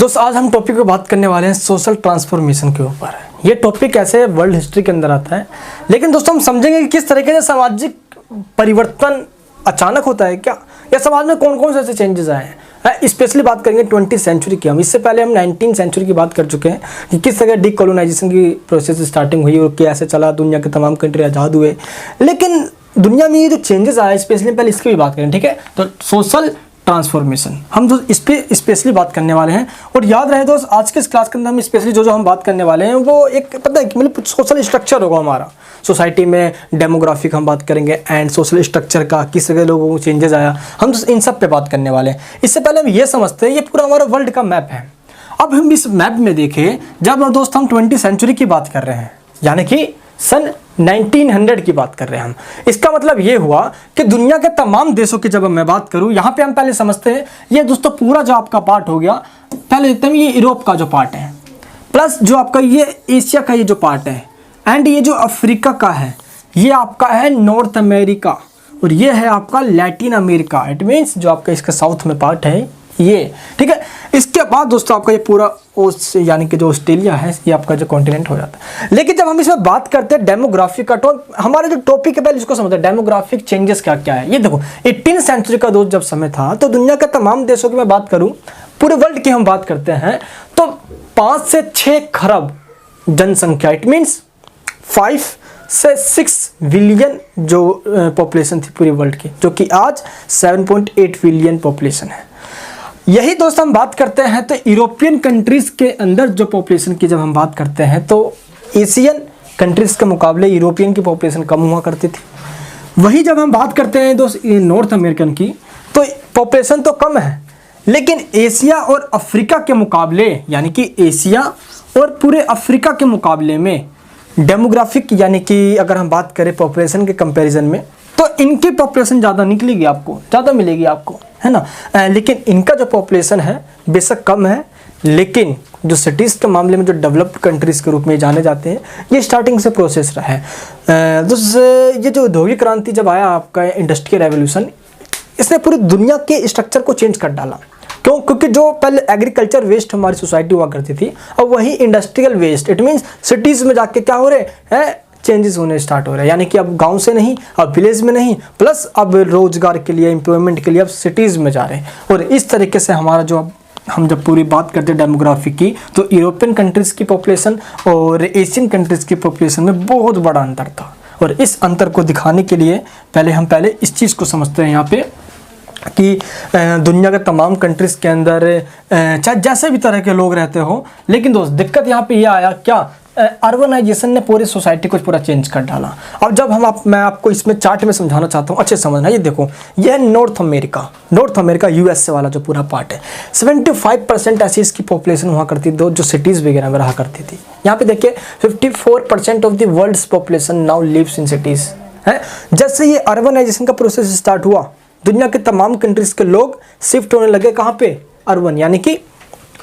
दोस्तों आज हम टॉपिक पे बात करने वाले हैं सोशल ट्रांसफॉर्मेशन के ऊपर। ये टॉपिक ऐसे वर्ल्ड हिस्ट्री के अंदर आता है, लेकिन दोस्तों हम समझेंगे कि किस तरीके से सामाजिक परिवर्तन अचानक होता है क्या, या समाज में कौन कौन से ऐसे चेंजेस आए हैं। स्पेशली बात करेंगे 20वीं सेंचुरी की। हम इससे पहले हम 19वीं सेंचुरी की बात कर चुके हैं कि किस तरह डीकोलोनाइजेशन की प्रोसेस स्टार्टिंग हुई और कैसे चला, दुनिया के तमाम कंट्री आज़ाद हुए। लेकिन दुनिया में ये जो चेंजेस आए स्पेशली पहले इसकी भी बात करें, ठीक है। तो सोशल ट्रांसफॉर्मेशन हम तो इस पर स्पेशली बात करने वाले हैं। और याद रहे दोस्त, आज के इस क्लास के अंदर हम स्पेशली जो हम बात करने वाले हैं वो एक पता है मतलब सोशल स्ट्रक्चर होगा हमारा सोसाइटी में। डेमोग्राफिक हम बात करेंगे एंड सोशल स्ट्रक्चर का, किस तरह लोगों को चेंजेस आया, हम तो इन सब पे बात करने वाले हैं। इससे पहले हम ये समझते हैं ये पूरा हमारा वर्ल्ड का मैप है। अब हम इस मैप में देखें, जब दोस्त हम 20वीं सेंचुरी की बात कर रहे हैं, यानी कि सन 1900 की बात कर रहे हैं हम। इसका मतलब ये हुआ कि दुनिया के तमाम देशों की जब मैं बात करूं, यहाँ पे हम पहले समझते हैं ये दोस्तों पूरा जो आपका पार्ट हो गया, पहले देखते हैं ये यूरोप का जो पार्ट है, प्लस जो आपका ये एशिया का ये जो पार्ट है, एंड ये जो अफ्रीका का है, ये आपका है नॉर्थ अमेरिका, और ये है आपका लैटिन अमेरिका। इट मीन्स जो आपका इसका साउथ में पार्ट है ये, ठीक है। इसके बाद दोस्तों आपका ये पूरा यानी कि जो ऑस्ट्रेलिया है, ये आपका जो कॉन्टिनेंट हो जाता है। लेकिन जब हम इसमें बात करते हैं डेमोग्राफिक का, तो हमारा जो टॉपिक है पहले इसको समझते हैं, डेमोग्राफिक चेंजेस क्या क्या है। ये देखो 18वीं सेंचुरी का दोस्त जब समय था, तो दुनिया के तमाम देशों की मैं बात करूं, पूरे वर्ल्ड की हम बात करते हैं, तो 5 से 6 खरब जनसंख्या, इट मीन्स 5 से 6 बिलियन जो पॉपुलेशन थी पूरी वर्ल्ड की, जो कि आज 7.8 बिलियन पॉपुलेशन है। यही दोस्त हम बात करते हैं तो यूरोपियन कंट्रीज के अंदर जो पॉपुलेशन की जब हम बात करते हैं, तो एशियन कंट्रीज के मुकाबले यूरोपियन की पॉपुलेशन कम हुआ करती थी। वही जब हम बात करते हैं दोस्त नॉर्थ अमेरिकन की, तो पॉपुलेशन तो कम है, लेकिन एशिया और अफ्रीका के मुकाबले, यानी कि एशिया और पूरे अफ्रीका के मुकाबले में डेमोग्राफिक यानी कि अगर हम बात करें पॉपुलेशन के कंपैरिजन में, तो इनकी पॉपुलेशन ज़्यादा निकलेगी, आपको ज़्यादा मिलेगी आपको, है ना। लेकिन इनका जो पॉपुलेशन है बेशक कम है, लेकिन जो सिटीज़ के मामले में जो डेवलप्ड कंट्रीज़ के रूप में जाने जाते हैं, ये स्टार्टिंग से प्रोसेस रहा है। तो ये जो औद्योगिक क्रांति जब आया आपका इंडस्ट्रियल रेवोल्यूशन, इसने पूरी दुनिया के स्ट्रक्चर को चेंज कर डाला। क्यों? क्योंकि जो पहले एग्रीकल्चर वेस्ट हमारी सोसाइटी हुआ करती थी, अब वही industrial waste, it means cities में जाके क्या हो रहे हैं, चेंजेस होने स्टार्ट हो रहे हैं। यानी कि अब गांव से नहीं, अब विलेज में नहीं, प्लस अब रोजगार के लिए, एम्प्लॉयमेंट के लिए अब सिटीज़ में जा रहे हैं। और इस तरीके से हमारा जो हम जब पूरी बात करते हैं डेमोग्राफी की, तो यूरोपियन कंट्रीज़ की पॉपुलेशन और एशियन कंट्रीज़ की पॉपुलेशन में बहुत बड़ा अंतर था। और इस अंतर को दिखाने के लिए पहले इस चीज़ को समझते हैं यहाँ पे कि दुनिया के तमाम कंट्रीज़ के अंदर चाहे जैसे भी तरह के लोग रहते हो, लेकिन दोस्त दिक्कत यहाँ पे ये आया क्या, अर्बनाइजेशन ने पूरी सोसाइटी को पूरा चेंज कर डाला। अब जब मैं आपको इसमें चार्ट में समझाना चाहता हूँ, अच्छे समझना। ये देखो, ये है नॉर्थ अमेरिका यूएसए वाला जो पूरा पार्ट है। 75% ऐसी इसकी पॉपुलेशन हुआ करती थी जो सिटीज़ वगैरह में रहा करती थी। यहाँ पे देखिए 54% of the world's population now lives in cities है। जैसे ये अर्बनाइजेशन का प्रोसेस स्टार्ट हुआ, दुनिया के तमाम कंट्रीज़ के लोग शिफ्ट होने लगे कहाँ पे, अर्बन यानी कि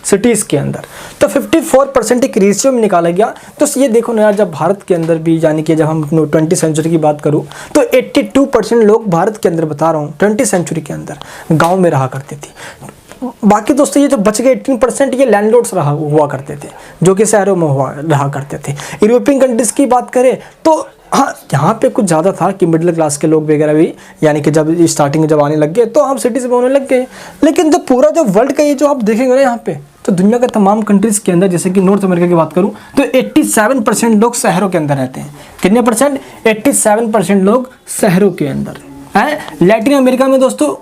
सिटीज़ के अंदर। तो 54% एक रेशियो में निकाला गया। तो ये देखो ना यार, जब भारत के अंदर भी, यानी कि जब हम 20वीं सेंचुरी की बात करूँ, तो 82% लोग भारत के अंदर, बता रहा हूँ 20वीं सेंचुरी के अंदर गांव में रहा करते थे। बाकी दोस्तों ये जो बच गए 18% ये लैंडलॉर्ड्स हुआ करते थे, जो कि शहरों में रहा करते थे। यूरोपियन कंट्रीज़ की बात करें तो हाँ, यहाँ पे कुछ ज़्यादा था कि मिडिल क्लास के लोग वगैरह भी, यानी कि जब स्टार्टिंग में जब आने लग गए तो हम सिटीज़ में होने लग गए। लेकिन जो पूरा जो वर्ल्ड का ये जो आप देखेंगे ना यहाँ पे, तो दुनिया के तमाम कंट्रीज़ के अंदर, जैसे कि नॉर्थ अमेरिका की बात करूँ, तो 87% लोग शहरों के अंदर रहते हैं। कितने परसेंट? 87% लोग शहरों के अंदर हैं। लैटिन अमेरिका में दोस्तों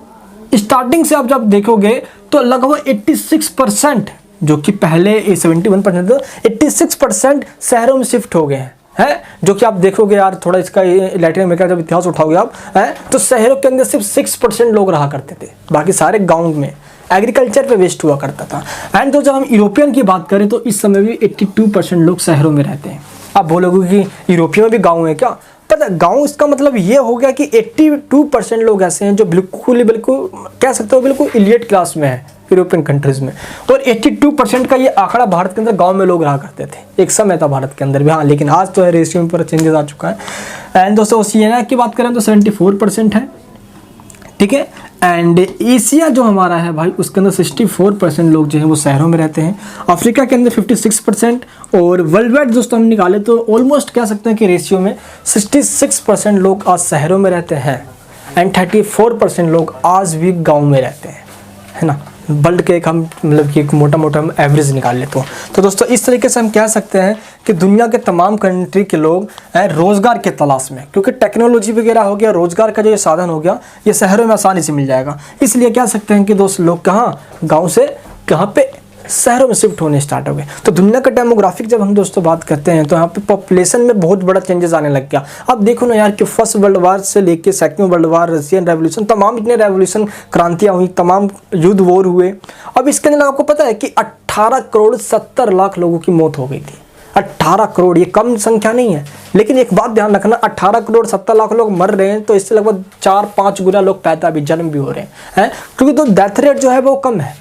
स्टार्टिंग से आप जब देखोगे तो लगभग 86%, जो कि पहले 71% था, 86% शहरों में शिफ्ट हो गए हैं। है, जो कि आप देखोगे यार, थोड़ा इसका लैटिन अमेरिका जब इतिहास उठाओगे आप, है, तो शहरों के अंदर सिर्फ 6% लोग रहा करते थे, बाकी सारे गांव में एग्रीकल्चर पे वेस्ट हुआ करता था। एंड तो जब हम यूरोपियन की बात करें तो इस समय भी 82% लोग शहरों में रहते हैं। आप बोलोगे कि यूरोपियन में भी गाँव है क्या, पता गांव, इसका मतलब ये हो गया कि 82% लोग ऐसे हैं जो बिल्कुल कह सकते हो बिल्कुल इलियट क्लास में है यूरोपियन कंट्रीज़ में। और 82% का ये आंकड़ा भारत के अंदर गांव में लोग रहा करते थे, एक समय था भारत के अंदर भी। हाँ, लेकिन आज तो है रेशियो में पूरा चेंजेस आ चुका है। एंड दोस्तों ओशियानिया की बात करें तो 74% है। ठीक है। एंड एशिया जो हमारा है भाई, उसके अंदर 64% लोग जो है वो शहरों में रहते हैं, अफ्रीका के अंदर 56%, और वर्ल्ड वाइड दोस्तों हम निकाले तो ऑलमोस्ट कह सकते हैं कि रेशियो में 66% लोग आज शहरों में रहते हैं एंड 34% लोग आज भी गाँव में रहते हैं, है ना। वर्ल्ड के एक हम मतलब कि एक मोटा मोटा हम एवरेज निकाल लेते हो। तो दोस्तों इस तरीके से हम कह सकते हैं कि दुनिया के तमाम कंट्री के लोग रोज़गार के तलाश में, क्योंकि टेक्नोलॉजी वगैरह हो गया, रोज़गार का जो ये साधन हो गया, ये शहरों में आसानी से मिल जाएगा। इसलिए कह सकते हैं कि दोस्त लोग कहाँ गाँव से कहाँ पे शहरों में शिफ्ट होने स्टार्ट हो गए। तो दुनिया का डेमोग्राफिक जब हम दोस्तों बात करते हैं तो यहाँ पे पॉपुलेशन में बहुत बड़ा चेंजेस आने लग गया। अब देखो ना यार कि फर्स्ट वर्ल्ड वार से लेके second world war, Russian revolution, तमाम इतने रेवोल्यूशन क्रांतियाँ हुई, तमाम युद्ध वॉर हुए। अब इसके अंदर आपको पता है कि 18 करोड़ 70 लाख लोगों की मौत हो गई थी। 18 करोड़, ये कम संख्या नहीं है। लेकिन एक बात ध्यान रखना, 18 करोड़ 70 लाख लोग मर रहे हैं तो इससे लगभग 4-5 गुना लोग पैदा भी, जन्म भी हो रहे हैं, क्योंकि तो डेथ रेट जो है वो कम है,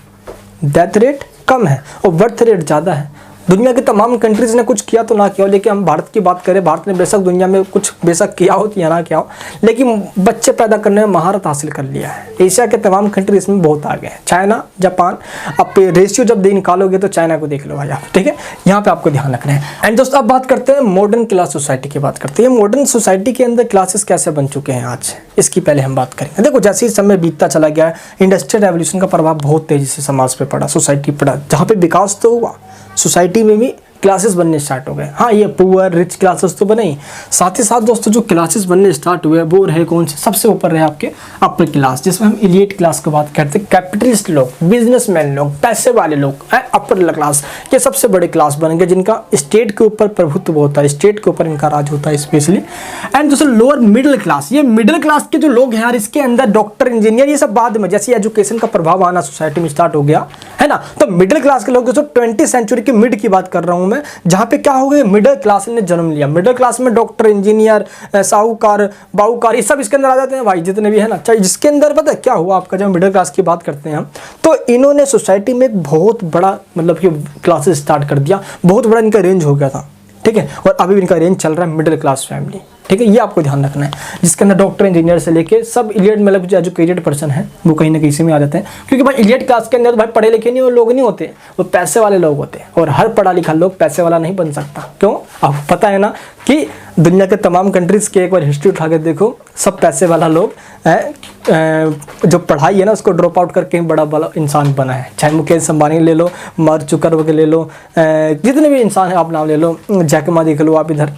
डेथ रेट कम है और बर्थ रेट ज़्यादा है। दुनिया के तमाम कंट्रीज़ ने कुछ किया तो ना किया हो, लेकिन हम भारत की बात करें, भारत ने बेशक दुनिया में कुछ बेशक किया हो या ना किया हो, लेकिन बच्चे पैदा करने में महारत हासिल कर लिया है। एशिया के तमाम कंट्री इसमें बहुत आगे हैं, चाइना, जापान। अब रेशियो जब निकालोगे तो चाइना को देख लो भाई आप, ठीक है। यहाँ पे आपको ध्यान रखना है। एंड दोस्तों अब बात करते हैं मॉडर्न क्लास सोसाइटी की बात करते हैं। मॉडर्न सोसाइटी के अंदर क्लासेस कैसे बन चुके हैं आज, इसकी पहले हम बात करेंगे। देखो जैसे ही समय बीतता चला गया, इंडस्ट्रियल रेवोल्यूशन का प्रभाव बहुत तेज़ी से समाज पे पड़ा, सोसाइटी पड़ा, जहाँ पे विकास तो हुआ, सोसाइटी में भी क्लासेस बनने स्टार्ट हो गए। हाँ, ये पुअर रिच क्लासेस तो बने ही, साथ ही साथ दोस्तों जो क्लासेस बनने स्टार्ट हुए वो रहे कौन से, सबसे ऊपर रहे आपके अपर क्लास, जिसमें हम इलीट क्लास की बात करते हैं। कैपिटलिस्ट लोग, बिजनेसमैन लोग, पैसे वाले लोग, अपर क्लास, ये सबसे बड़े क्लास बन गए जिनका स्टेट के ऊपर प्रभुत्व होता है, स्टेट के ऊपर इनका राज होता है स्पेशली। एंड दोस्तों लोअर मिडिल क्लास, ये मिडिल क्लास के जो लोग हैं यार, इसके अंदर डॉक्टर, इंजीनियर, ये सब बाद में जैसे एजुकेशन का प्रभाव आना सोसाइटी में स्टार्ट हो गया, है ना। तो मिडिल क्लास के लोग दोस्तों 20वीं सेंचुरी के मिड की बात कर रहा हूं मैं, जहां पे क्या हो गया, मिडिल क्लास ने जन्म लिया। मिडिल क्लास में डॉक्टर, इंजीनियर, साहूकार, बाहूकार, ये सब इसके अंदर आ जाते हैं भाई, जितने भी है ना। चाहे जिसके अंदर पता है क्या हुआ आपका, जब मिडिल क्लास की बात करते हैं हम, तो इन्होंने सोसाइटी में एक बहुत बड़ा मतलब कि क्लासेस स्टार्ट कर दिया, बहुत बड़ा इनका रेंज हो गया था, ठीक है। और अभी इनका रेंज चल रहा है मिडिल क्लास फैमिली, ठीक है। ये आपको ध्यान रखना है, जिसके अंदर डॉक्टर, इंजीनियर से लेके सब इलियट मतलब जो एजुकेटेड पर्सन है वो कहीं ना कहीं इसी में आ जाते हैं। क्योंकि भाई इलियट क्लास के अंदर भाई पढ़े लिखे नहीं वो लोग नहीं होते, वो पैसे वाले लोग होते हैं। और हर पढ़ा लिखा लोग पैसे वाला नहीं बन सकता। क्यों? आपको पता है ना कि दुनिया के तमाम कंट्रीज़ के एक बार हिस्ट्री उठा के देखो, सब पैसे वाला लोग जो पढ़ाई है ना उसको ड्रॉप आउट करके बड़ा बड़ा इंसान बना है। चाहे मुकेश अंबानी ले लो, मार्क जुकरबर्ग ले लो, जितने भी इंसान हैं आप नाम ले लो, जैक मा देख लो आप, इधर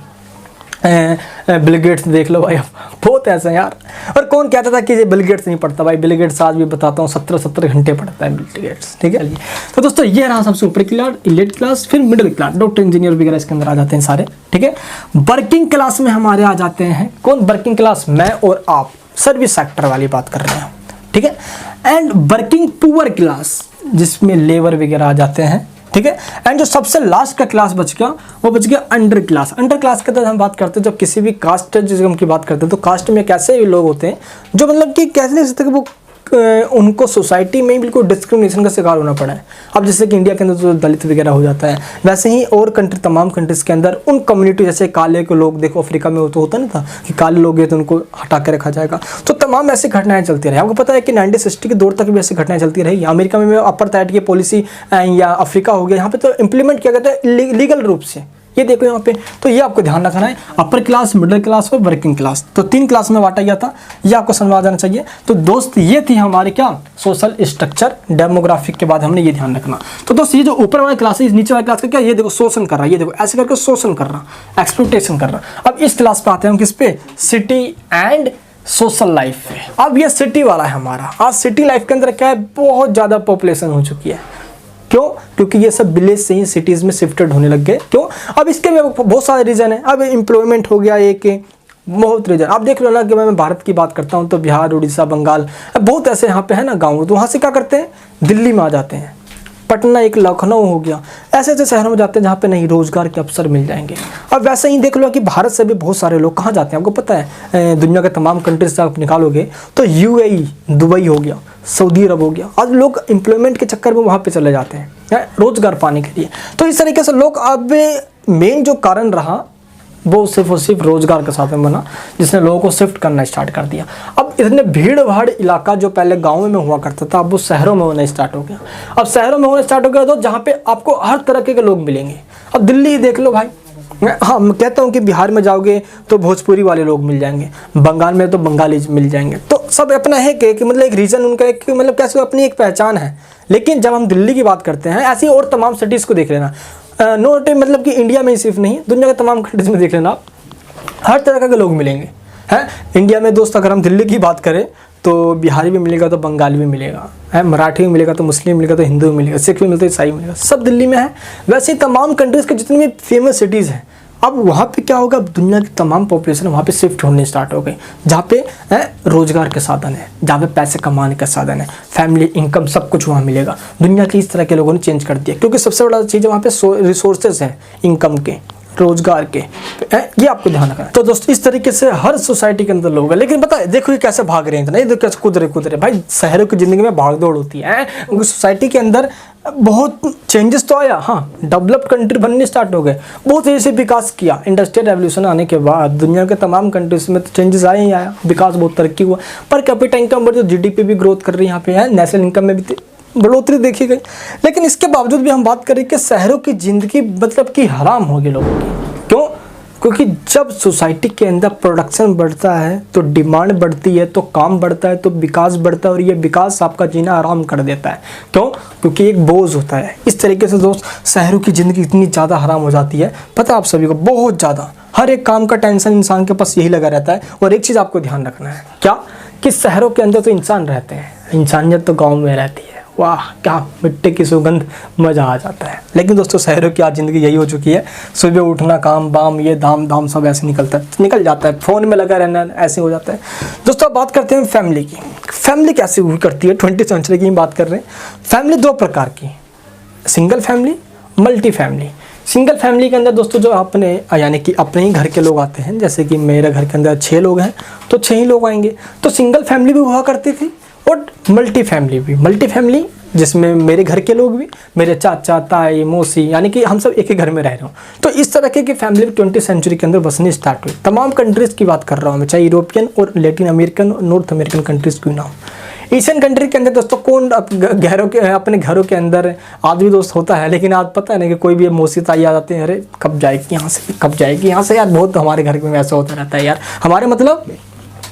बिल गेट्स देख लो भाई, बहुत ऐसे हैं यार। और कौन कहता था कि ये बिल गेट्स नहीं पढ़ता, भाई बिल गेट्स आज भी बताता हूँ 17 घंटे पढ़ता है बिल गेट्स, ठीक है। तो दोस्तों ये रहा सबसे ऊपर क्लास, इलीट क्लास, फिर मिडिल क्लास, डॉक्टर, इंजीनियर वगैरह इसके अंदर आ जाते हैं सारे, ठीक है। वर्किंग क्लास में हमारे आ जाते हैं कौन, वर्किंग क्लास मैं और आप, सर्विस सेक्टर वाली बात कर रहे हैं, ठीक है। एंड वर्किंग पुअर क्लास, जिसमें लेबर वगैरह आ जाते हैं, ठीक है। एंड जो सबसे लास्ट का क्लास बच गया वो बच गया अंडर क्लास। अंडर क्लास के अंदर हम बात करते हैं जब किसी भी कास्ट जिसम की बात करते हैं, तो कास्ट में कैसे लोग होते हैं जो मतलब कि कैसे नहीं सकते कि वो उनको सोसाइटी में बिल्कुल डिस्क्रिमिनेशन का शिकार होना पड़ा है। अब जैसे कि इंडिया के अंदर जो दलित वगैरह हो जाता है, वैसे ही और कंट्री, तमाम कंट्रीज़ के अंदर उन कम्युनिटी, जैसे काले के लोग, देखो अफ्रीका में तो होता नहीं था कि काले लोग हैं तो उनको हटा के रखा जाएगा। तो तमाम ऐसी घटनाएं चलती रही। आपको पता है कि 1960 के दौर तक भी ऐसी घटनाएं चलती रही। अमेरिका में अपार्थाइड की पॉलिसी, या अफ्रीका हो गया, यहाँ पे तो इम्प्लीमेंट किया गया था लीगल रूप से। ये देखो यहाँ पे, तो ये आपको ध्यान रखना है, अपर क्लास, मिडिल क्लास और वर्किंग क्लास, तो 3 क्लास में बांटा गया था, ये आपको समझ आ जाना चाहिए। तो दोस्त ये थी हमारे क्या, सोशल स्ट्रक्चर, डेमोग्राफिक के बाद हमने ये ध्यान रखना। तो दोस्त ये जो ऊपर वाला क्लास है, नीचे वाला क्लास का क्या, ये देखो शोषण कर रहा है, ये देखो ऐसे करके शोषण कर रहा, एक्सप्लॉयटेशन कर रहा। अब इस क्लास पे आते हैं हम किस पे, सिटी एंड सोशल लाइफ पे। अब ये सिटी वाला है हमारा। आज सिटी लाइफ के अंदर क्या है, बहुत ज़्यादा पॉपुलेशन हो चुकी है। क्यों? क्योंकि ये सब विलेज से ही सिटीज़ में शिफ्टेड होने लग गए। क्यों? अब इसके में बहुत सारे रीज़न है। अब एम्प्लॉयमेंट हो गया एक, बहुत रीज़न। आप देख लो ना कि मैं भारत की बात करता हूँ तो बिहार, उड़ीसा, बंगाल, बहुत ऐसे यहाँ पे है ना गाँव, तो वहाँ से क्या करते हैं, दिल्ली में आ जाते हैं। पटना, एक लखनऊ हो गया, ऐसे ऐसे शहरों में जाते हैं जहाँ पे नहीं रोज़गार के अवसर मिल जाएंगे। अब वैसे ही देख लो कि भारत से भी बहुत सारे लोग कहाँ जाते हैं, आपको पता है, दुनिया के तमाम कंट्रीज से आप निकालोगे तो UAE, दुबई हो गया, सऊदी अरब हो गया। आज लोग एम्प्लॉयमेंट के चक्कर में वहाँ पे चले जाते हैं रोज़गार पाने के लिए। तो इस तरीके से लोग, अब मेन जो कारण रहा वो सिर्फ और सिर्फ रोजगार के साथ में बना, जिसने लोगों को शिफ्ट करना स्टार्ट कर दिया। अब इतने भीड़ भाड़ इलाका जो पहले गाँव में हुआ करता था, अब वो शहरों में होना स्टार्ट हो गया। अब शहरों में होना स्टार्ट हो गया तो जहाँ पे आपको हर तरह के लोग मिलेंगे। अब दिल्ली देख लो भाई, हाँ मैं कहता हूँ कि बिहार में जाओगे तो भोजपुरी वाले लोग मिल जाएंगे, बंगाल में तो बंगाली मिल जाएंगे, तो सब अपना है कि मतलब एक रीजन उनका एक मतलब कैसे अपनी एक पहचान है। लेकिन जब हम दिल्ली की बात करते हैं, ऐसी और तमाम सिटीज़ को देख लेना, नोट मतलब कि इंडिया में ही सिर्फ नहीं, दुनिया के तमाम कंट्रीज में देख लेना, हर तरह के लोग मिलेंगे हैं। इंडिया में दोस्त अगर हम दिल्ली की बात करें तो बिहारी भी मिलेगा तो बंगाली भी मिलेगा, है मराठी भी मिलेगा तो मुस्लिम मिलेगा तो हिंदू भी मिलेगा, सिख भी मिलता है, ईसाई मिलेगा, सब दिल्ली में है। वैसे ही तमाम कंट्रीज़ के जितने भी फेमस सिटीज़ हैं, अब वहाँ पे क्या होगा, दुनिया की तमाम पॉपुलेशन वहाँ पे शिफ्ट होने स्टार्ट हो गई, जहाँ पे रोजगार के साधन है, जहाँ पे पैसे कमाने का साधन है, फैमिली इनकम सब कुछ वहाँ मिलेगा। दुनिया के इस तरह के लोगों ने चेंज कर दिया, क्योंकि सबसे बड़ा चीज़ वहाँ पे रिसोर्सेज हैं इनकम के, रोजगार के, ये आपको ध्यान रखना है। तो दोस्तों इस तरीके से हर सोसाइटी के अंदर लोग हैं। लेकिन पता है देखो ये कैसे भाग रहे हैं इतना, ये देखो कैसे कूद रहे भाई। शहरों की ज़िंदगी में भाग दौड़ होती है, सोसाइटी के अंदर बहुत चेंजेस तो आया, हाँ डेवलप्ड कंट्री बनने स्टार्ट हो गए, बहुत तेज़ी से विकास किया। इंडस्ट्रियल रेवोल्यूशन आने के बाद दुनिया के तमाम कंट्रीज में तो चेंजेस आए ही आया, विकास बहुत तरक्की हुआ। पर कैपिटा इनकम बढ़ी, जीडीपी भी ग्रोथ कर रही है यहाँ पे, है नेशनल इनकम में भी बढ़ोतरी देखी गई। लेकिन इसके बावजूद भी हम बात करें कि शहरों की ज़िंदगी मतलब कि हराम हो गई लोगों की। क्यों? क्योंकि जब सोसाइटी के अंदर प्रोडक्शन बढ़ता है तो डिमांड बढ़ती है, तो काम बढ़ता है, तो विकास बढ़ता है, और ये विकास आपका जीना आराम कर देता है। क्यों? क्योंकि एक बोझ होता है। इस तरीके से दोस्त शहरों की ज़िंदगी इतनी ज़्यादा हराम हो जाती है, पता आप सभी को, बहुत ज़्यादा। हर एक काम का टेंशन इंसान के पास यही लगा रहता है। और एक चीज़ आपको ध्यान रखना है, क्या कि शहरों के अंदर तो इंसान रहते हैं, इंसानियत तो गाँव में रहती है। वाह क्या मिट्टी की सुगंध, मज़ा आ जाता है। लेकिन दोस्तों शहरों की आज ज़िंदगी यही हो चुकी है, सुबह उठना, काम बाम, ये दाम सब ऐसे निकल जाता है, फ़ोन में लगा रहना ऐसे हो जाता है। दोस्तों अब बात करते हैं फैमिली की। फैमिली कैसे हुई करती है, 20वीं सेंचुरी की बात कर रहे हैं। फैमिली दो प्रकार की, single family, multi family. Single family के अंदर दोस्तों जो अपने यानी कि अपने ही घर के लोग आते हैं, जैसे कि मेरे घर के अंदर 6 लोग हैं तो 6 ही लोग आएंगे। तो सिंगल फैमिली भी हुआ करती थी और मल्टी फैमिली भी। मल्टी फैमिली जिसमें मेरे घर के लोग भी, मेरे चाचा ताई मौसी, यानी कि हम सब एक ही घर में रह रहे हो। तो इस तरह की फैमिली 20वीं सेंचुरी के अंदर बसनी स्टार्ट हुई। तमाम कंट्रीज़ की बात कर रहा हूँ मैं, चाहे यूरोपियन और लैटिन अमेरिकन और नॉर्थ अमेरिकन कंट्रीज़ क्यों ना हो। एशियन कंट्री के अंदर दोस्तों कौन अपने घरों के अंदर आदमी दोस्त होता है, लेकिन आज पता है ना कि कोई भी मौसी ताई आ जाते हैं, अरे कब जाएगी यहाँ से, कब जाएगी यहाँ से, यार बहुत हमारे घर में ऐसा होता रहता है यार। हमारे मतलब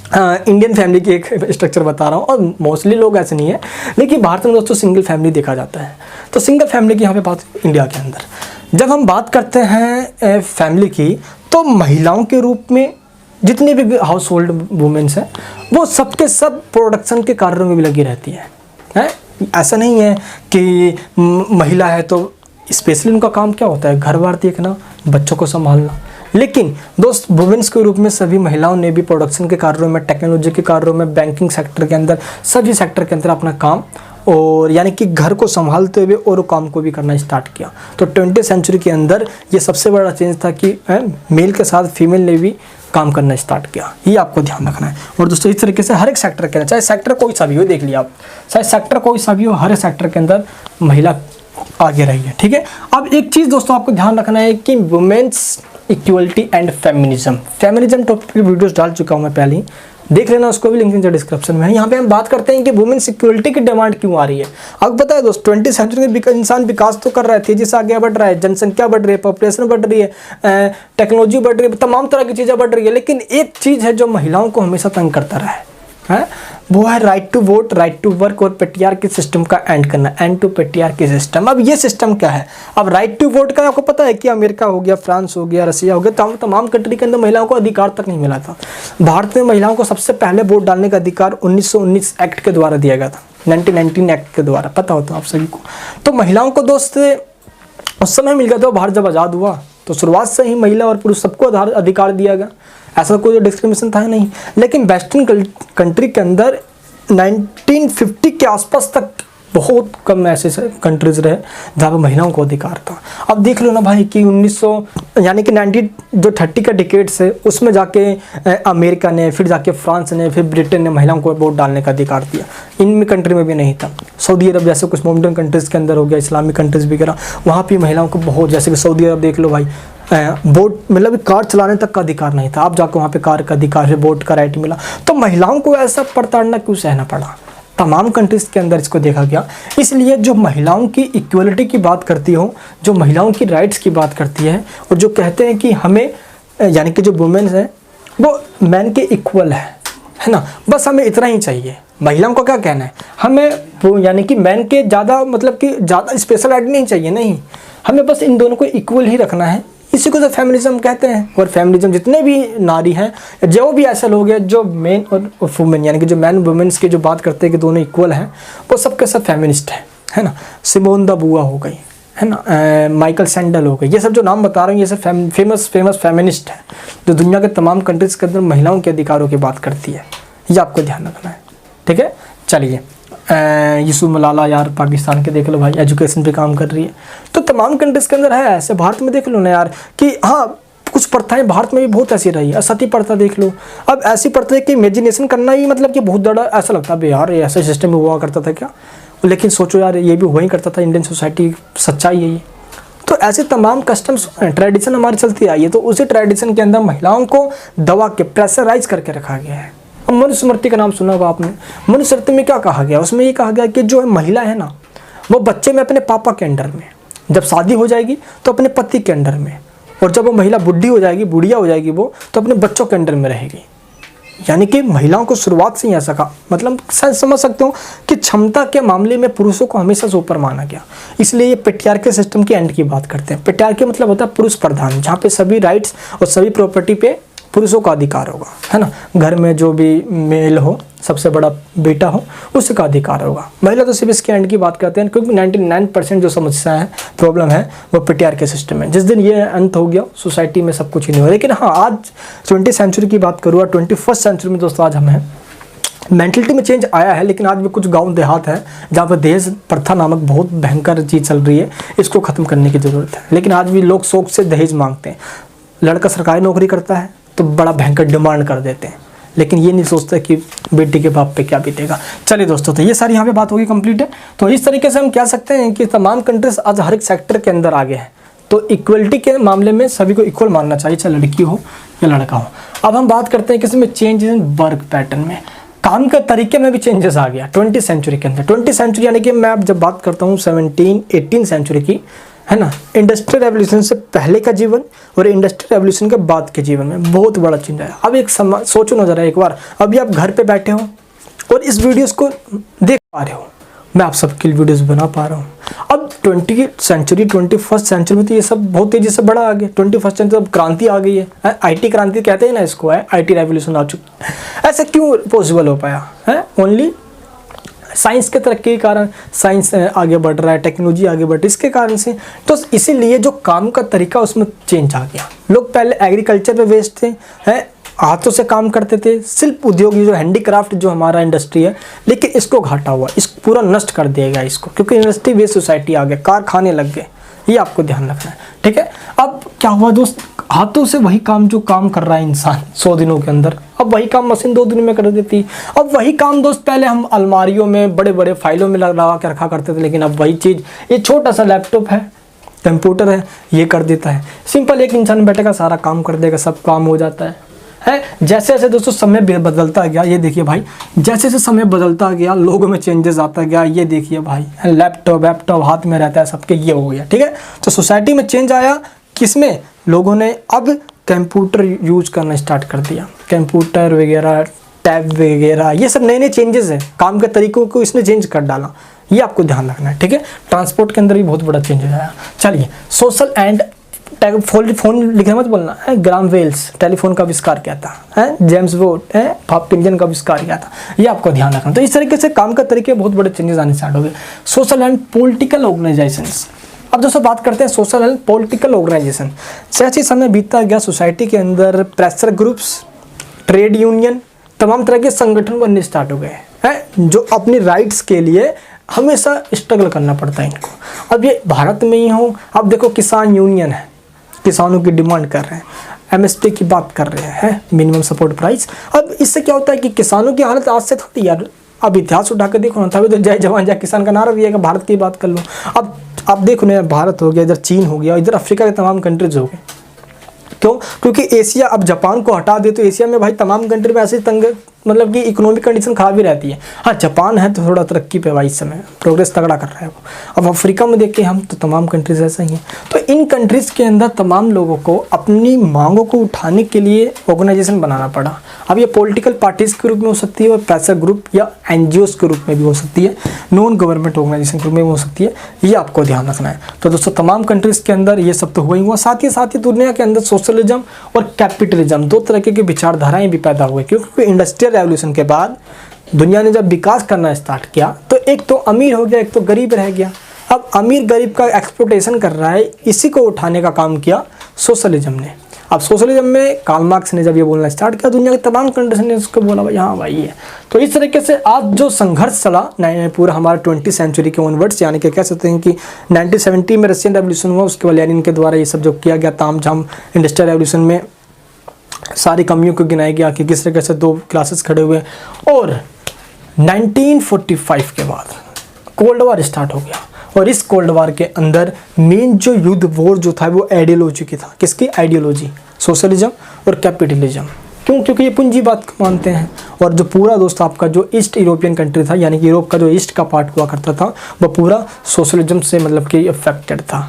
इंडियन फैमिली की एक स्ट्रक्चर बता रहा हूँ, और मोस्टली लोग ऐसे नहीं है, लेकिन भारत में दोस्तों सिंगल फैमिली देखा जाता है। तो सिंगल फैमिली की यहाँ पे बात इंडिया के अंदर जब हम बात करते हैं फैमिली की, तो महिलाओं के रूप में जितने भी हाउस होल्ड वुमेन्स हैं वो सबके सब प्रोडक्शन के कार्यों में भी लगी रहती है। ऐसा नहीं है कि महिला है तो स्पेशली उनका काम क्या होता है, घर बार देखना, बच्चों को संभालना। लेकिन दोस्त वुमेन्स के रूप में सभी महिलाओं ने भी प्रोडक्शन के कार्यों में, टेक्नोलॉजी के कार्यों में, बैंकिंग सेक्टर के अंदर, सभी सेक्टर के अंदर अपना काम और यानी कि घर को संभालते हुए और काम को भी करना स्टार्ट किया। तो 20वीं सेंचुरी के अंदर ये सबसे बड़ा चेंज था कि मेल के साथ फीमेल ने भी काम करना स्टार्ट किया। ये आपको ध्यान रखना है। और दोस्तों इस तरीके से हर एक सेक्टर के अंदर, चाहे सेक्टर कोई सा भी हो, देख लिया आप, चाहे सेक्टर कोई सा भी हो, हर एक सेक्टर के अंदर महिला आगे रही है। ठीक है। अब एक चीज़ दोस्तों आपको ध्यान रखना है कि women's equality and feminism topic की वीडियोस डाल चुका हूँ मैं पहले ही, देख लेना, उसको भी लिंक नीचे डिस्क्रिप्शन में है। यहाँ पे हम बात करते हैं कि वुमेन्स इक्वलिटी की डिमांड क्यों आ रही है। आपको पता है दोस्त 20वीं सेंचुरी में इंसान विकास तो कर रहा है, तेजी से आगे बढ़ रहा है, जनसंख्या बढ़ रही है, पॉपुलेशन बढ़ रही है, टेक्नोलॉजी बढ़ रही है, तमाम तरह की चीज़ें बढ़ रही है। लेकिन एक चीज़ है जो महिलाओं को हमेशा तंग करता रहा है, वो है right to vote, right to work और पेट्रियार्की सिस्टम का एंड करना, एंड टू पेट्रियार्की सिस्टम। अब ये सिस्टम क्या है? अब राइट टू वोट का आपको पता है कि अमेरिका हो गया, फ्रांस हो गया, रसिया हो गया, तमाम कंट्री के अंदर महिलाओं को अधिकार तक नहीं मिला था। भारत में महिलाओं को सबसे पहले वोट डालने का अधिकार 1919 एक्ट के द्वारा दिया गया था, 1919 एक्ट के द्वारा, पता होता आप सभी को। तो महिलाओं को दोस्त उस समय मिल गया था, भारत जब आज़ाद हुआ तो शुरुआत से ही महिला और पुरुष सबको अधिकार दिया गया, ऐसा कोई डिस्क्रिमिनेशन था नहीं। लेकिन वेस्टर्न कंट्री के अंदर 1950 के आसपास तक बहुत कम ऐसे कंट्रीज रहे जहाँ पर महिलाओं को अधिकार था। अब देख लो ना भाई कि 1900 यानी कि 30 का डिकेड से उसमें जाके अमेरिका ने, फिर जाके फ्रांस ने, फिर ब्रिटेन ने महिलाओं को वोट डालने का अधिकार दिया। इन कंट्री में भी नहीं था। सऊदी अरब जैसे कुछ मॉडर्न कंट्रीज़ के अंदर हो गया, इस्लामिक कंट्रीज़ वगैरह, वहाँ भी महिलाओं को बहुत, जैसे कि सऊदी अरब देख लो भाई, बोट मतलब कार चलाने तक का अधिकार नहीं था, आप जाकर वहाँ पे कार का अधिकार है, बोट का राइट मिला। तो महिलाओं को ऐसा प्रताड़ना क्यों सहना पड़ा? तमाम कंट्रीज़ के अंदर इसको देखा गया। इसलिए जो महिलाओं की इक्वलिटी की बात करती हो, जो महिलाओं की राइट्स की बात करती है और जो कहते हैं कि हमें यानी कि जो वुमेन्स हैं वो मैन के इक्वल है ना, बस हमें इतना ही चाहिए। महिलाओं का क्या कहना है, हमें वो यानी कि मैन के ज़्यादा मतलब कि ज़्यादा स्पेशल राइट नहीं चाहिए, नहीं, हमें बस इन दोनों को इक्वल ही रखना है। इसी को तो फेमिनिज्म कहते हैं। और फेमिनिज्म जितने भी नारी हैं, जो भी ऐसे लोग हैं जो मेन और वुमेन यानी कि जो मैन वुमेन्स की जो बात करते हैं कि दोनों इक्वल हैं, वो सब के सब फेमिनिस्ट है ना। सिमोन द बुआ हो गई, है ना, माइकल सैंडल हो गए, ये सब जो नाम बता रहे हैं ये सब फेमस फेमिनिस्ट हैं जो दुनिया के तमाम कंट्रीज़ के अंदर महिलाओं के अधिकारों की बात करती है। ये आपको ध्यान रखना है, ठीक है। चलिए, यूसुफ मलाला यार पाकिस्तान के देख लो भाई, एजुकेशन पे काम कर रही है। तो तमाम कंट्रीज़ के अंदर है ऐसे। भारत में देख लो ना यार कि हाँ कुछ प्रथाएं भारत में भी बहुत ऐसी रही है। सती प्रथा देख लो, अब ऐसी प्रथा की इमेजिनेशन करना ही मतलब कि बहुत बड़ा ऐसा लगता है यार ये ऐसा सिस्टम हुआ करता था क्या, लेकिन सोचो यार ये भी हुआ ही करता था। इंडियन सोसाइटी सच्चाई है ये। तो ऐसे तमाम कस्टम्स ट्रेडिशन हमारी चलती आई है। तो उसी ट्रेडिशन के अंदर महिलाओं को दबा के प्रेशराइज करके रखा गया है। अब मनुस्मृति का नाम सुना होगा आपने। मनुस्मृति में क्या कहा गया, उसमें ये कहा गया कि जो महिला है ना वो बच्चे में अपने पापा के अंडर में, जब शादी हो जाएगी तो अपने पति के अंडर में, और जब वो महिला बुढ़ी हो जाएगी, बुढ़िया हो जाएगी वो, तो अपने बच्चों के अंडर में रहेगी। यानी कि महिलाओं को शुरुआत से ही ऐसा कहा, मतलब समझ सकते हो कि क्षमता के मामले में पुरुषों को हमेशा से ऊपर माना गया। इसलिए ये पेट्रियार्की सिस्टम के एंड की बात करते हैं। पेट्रियार्की मतलब होता है पुरुष प्रधान, जहाँ पे सभी राइट्स और सभी प्रॉपर्टी पे पुरुषों का अधिकार होगा, है ना। घर में जो भी मेल हो, सबसे बड़ा बेटा हो, उसका अधिकार होगा। महिला तो सिर्फ इसके एंड की बात करते हैं, क्योंकि 99% जो समस्या है, प्रॉब्लम है, वो पेट्रियार्की सिस्टम है। जिस दिन ये अंत हो गया सोसाइटी में सब कुछ ही नहीं हुआ। लेकिन हाँ, आज 20वीं सेंचुरी की बात करूँ, 21st सेंचुरी में दोस्तों आज हम हैं, मेंटलिटी में चेंज आया है। लेकिन आज भी कुछ गांव देहात है जहाँ पर दहेज प्रथा नामक बहुत भयंकर चीज़ चल रही है, इसको ख़त्म करने की ज़रूरत है। लेकिन आज भी लोग शौक से दहेज मांगते हैं। लड़का सरकारी नौकरी करता है तो बड़ा भयंकर डिमांड कर देते हैं, लेकिन ये नहीं सोचते कि बेटी के बाप पे क्या बीतेगा। चलिए दोस्तों, तो ये सारी यहाँ पे बात होगी कंप्लीट है। तो इस तरीके से हम कह सकते हैं कि तमाम कंट्रीज आज हर एक सेक्टर के अंदर आगे हैं। तो इक्वलिटी के मामले में सभी को इक्वल मानना चाहिए, चाहे लड़की हो या लड़का हो। अब हम बात करते हैं किसी में चेंज इन वर्क पैटर्न में, काम के तरीके में भी चेंजेस आ गया 20वीं सेंचुरी के अंदर। 20वीं सेंचुरी यानी कि मैं जब बात करता हूँ 18वीं सेंचुरी की, है ना, इंडस्ट्रियल रेवोल्यूशन से पहले का जीवन और इंडस्ट्रियल रेवोल्यूशन के बाद के जीवन में बहुत बड़ा चेंज आया। अब एक सोचो ना जरा एक बार, अभी आप घर पे बैठे हो और इस वीडियोस को देख पा रहे हो, मैं आप सबके लिए वीडियोस बना पा रहा हूँ। अब 20वीं सेंचुरी 21st सेंचुरी में तो ये सब बहुत तेज़ी से बढ़ा आ गया। 21st सेंचुरी अब क्रांति आ गई है, आईटी क्रांति कहते हैं ना इसको, है आईटी रेवोल्यूशन आ चुकी है। ऐसा क्यों पॉसिबल हो पाया है? ओनली साइंस के तरक्की के कारण, साइंस आगे बढ़ रहा है, टेक्नोलॉजी आगे बढ़ रही है, इसके कारण से। तो इसीलिए जो काम का तरीका उसमें चेंज आ गया। लोग पहले एग्रीकल्चर पे बेस्ड थे, हैं, हाथों से काम करते थे, शिल्प उद्योग जो हैंडीक्राफ्ट जो हमारा इंडस्ट्री है, लेकिन इसको घाटा हुआ, इस पूरा नष्ट कर दिया गया इसको, क्योंकि इंडस्ट्री बेस्ड सोसाइटी आ गया, कारखाने लग गए। ये आपको ध्यान रखना है, ठीक है। अब क्या हुआ दोस्त, हाथों से वही काम जो काम कर रहा है इंसान 100 दिनों के अंदर, अब वही काम मशीन 2 दिन में कर देती। अब वही काम दोस्त पहले हम अलमारियों में बड़े बड़े फाइलों में लगा के रखा करते थे, लेकिन अब वही चीज़ ये छोटा सा लैपटॉप है, कंप्यूटर है, ये कर देता है। सिंपल एक इंसान बैठेगा, सारा काम कर देगा, सब काम हो जाता है। जैसे जैसे दोस्तों समय बदलता गया, ये देखिए भाई, जैसे जैसे समय बदलता गया लोगों में चेंजेस आता गया। ये देखिए भाई, लैपटॉप हाथ में रहता है सबके, ये हो गया, ठीक है। तो सोसाइटी में चेंज आया, किसमें? लोगों ने अब कंप्यूटर यूज करना स्टार्ट कर दिया, कंप्यूटर वगैरह, टैब वगैरह, ये सब नए नए चेंजेस है। काम के तरीकों को इसने चेंज कर डाला, ये आपको ध्यान रखना है, ठीक है। ट्रांसपोर्ट के अंदर भी बहुत बड़ा चेंजेस आया। चलिए, सोशल एंड फोन लिखना मत बोलना है। ग्राम वेल्स टेलीफोन का आविष्कार किया था, है जेम्स वोट है भाप इंजन का आविष्कार किया था, ये आपको ध्यान रखना। तो इस तरीके से काम का तरीके बहुत बड़े चेंजेस आने स्टार्ट हो गए। सोशल एंड पॉलिटिकल ऑर्गेनाइजेशंस, अब दोस्तों बात करते हैं सोशल एंड पॉलिटिकल ऑर्गेनाइजेशन। जैसे समय बीतता गया सोसाइटी के अंदर प्रेशर ग्रुप्स, ट्रेड यूनियन, तमाम तरह के संगठन बनने स्टार्ट हो गए हैं, जो अपनी राइट्स के लिए हमेशा स्ट्रगल करना पड़ता है इनको। अब ये भारत में ही हो, अब देखो किसान यूनियन है, किसानों की डिमांड कर रहे हैं, एमएसपी की बात कर रहे हैं, मिनिमम सपोर्ट प्राइस। अब इससे क्या होता है कि किसानों की हालत आज से थोड़ी यार, अब इतिहास उठा के देखो ना, तभी तो जय जवान जय किसान का नारा दिया, भारत की बात कर लो। अब आप देखो ना, भारत हो गया, इधर चीन हो गया, इधर अफ्रीका के तमाम कंट्रीज हो गए, क्यों? क्योंकि एशिया अब जापान को हटा दे तो एशिया में भाई तमाम कंट्री में ऐसे तंग मतलब कि इकोनॉमिक कंडीशन खराब ही रहती है। हाँ, जापान है तो थोड़ा तरक्की पे भाई, इस समय प्रोग्रेस तगड़ा कर रहा है वो। अब अफ्रीका में देख के हम तो तमाम कंट्रीज ऐसा ही हैं। तो इन कंट्रीज़ के अंदर तमाम लोगों को अपनी मांगों को उठाने के लिए ऑर्गेनाइजेशन बनाना पड़ा। अब ये पॉलिटिकल पार्टीज़ के रूप में हो सकती है, और प्रेशर ग्रुप या एनजीओज के रूप में भी हो सकती है, नॉन गवर्नमेंट ऑर्गेनाइजेशन के रूप में भी हो सकती है। ये आपको ध्यान रखना है। तो दोस्तों तमाम कंट्रीज़ के अंदर ये सब तो हुआ ही हुआ, साथ ही दुनिया के अंदर सोशलिज्म और कैपिटलिज्म दो तरह की विचारधाराएं भी पैदा हुई, क्योंकि इंडस्ट्रियल रेवोल्यूशन के बाद दुनिया ने जब विकास करना स्टार्ट किया तो एक तो अमीर हो गया, एक तो गरीब रह गया। अब अमीर गरीब का एक्सप्लोटेशन कर रहा है, इसी को उठाने का काम किया सोशलिज्म ने। अब सोशलिज्म में कार्ल मार्क्स ने जब ये बोलना स्टार्ट किया, दुनिया के तमाम कंट्रीज ने उसको बोला भाई हाँ भाई ये। तो इस तरीके से आज जो संघर्ष चला पूरा हमारा 20वीं सेंचुरी के ऑनवर्ड्स, यानी कि कह सकते हैं कि 1970 में रशियन रेवोल्यूशन हुआ, उसके बाद लेनिन के द्वारा ये सब जो किया गया तामझाम इंडस्ट्रियल रेवोल्यूशन में सारी कमियों को गिनाया गया कि किस तरीके से दो क्लासेस खड़े हुए। और 1945 के बाद कोल्ड वॉर स्टार्ट हो गया, और इस कोल्ड वॉर के अंदर मेन जो युद्ध वॉर जो था वो आइडियोलॉजी की था। किसकी आइडियोलॉजी? सोशलिज्म और कैपिटलिज्म। क्यों? क्योंकि ये पूंजीवाद मानते हैं। और जो पूरा दोस्त आपका जो ईस्ट यूरोपियन कंट्री था, यानी कि यूरोप का जो ईस्ट का पार्ट हुआ करता था, वह पूरा सोशलिज्म से मतलब कि अफेक्टेड था।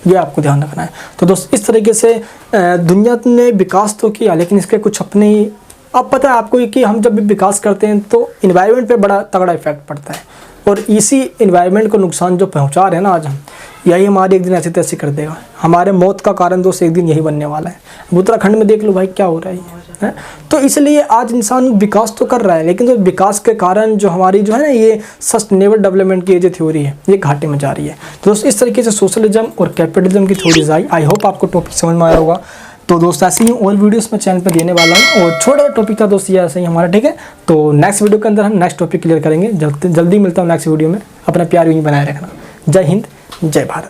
ये आपको ध्यान रखना है। तो दोस्त इस तरीके से दुनिया ने विकास तो किया, लेकिन इसके कुछ अपने ही, अब पता है आपको कि हम जब भी विकास करते हैं तो इन्वायरमेंट पे बड़ा तगड़ा इफेक्ट पड़ता है, और इसी इन्वायरमेंट को नुकसान जो पहुंचा रहे हैं ना आज हम, यही हमारी एक दिन ऐसे तैसे कर देगा। हमारे मौत का कारण दोस्त एक दिन यही बनने वाला है। उत्तराखंड में देख लो भाई क्या हो रहा है। तो इसलिए आज इंसान विकास तो कर रहा है, लेकिन जो विकास के कारण जो हमारी जो है ना ये सस्टेनेबल डेवलपमेंट की जो थ्योरी है ये घाटे में जा रही है। तो दोस्त इस तरीके से सोशलिज्म और कैपिटलिज्म की थ्योरीज आई। आई होप आपको टॉपिक समझ में आया होगा। तो दोस्त ऐसे ही और वीडियोस मैं चैनल पर देने वाला हूँ, और छोटा टॉपिक था दोस्त ये ऐसे ही हमारा, ठीक है। तो नेक्स्ट वीडियो के अंदर हम नेक्स्ट टॉपिक क्लियर करेंगे। जल्दी मिलता हूँ नेक्स्ट वीडियो में। अपना प्यार यूँ ही बनाए रखना। जय हिंद, जय भारत।